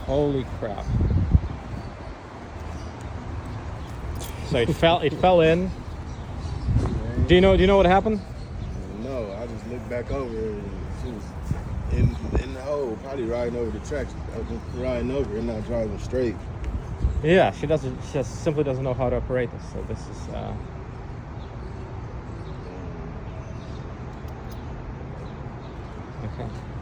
Holy crap. So it fell in. Do you know what happened? No, I just looked back over and she was in the hole, probably riding over the tracks. I was just riding over and not driving straight. Yeah, she just simply doesn't know how to operate this. So this is okay.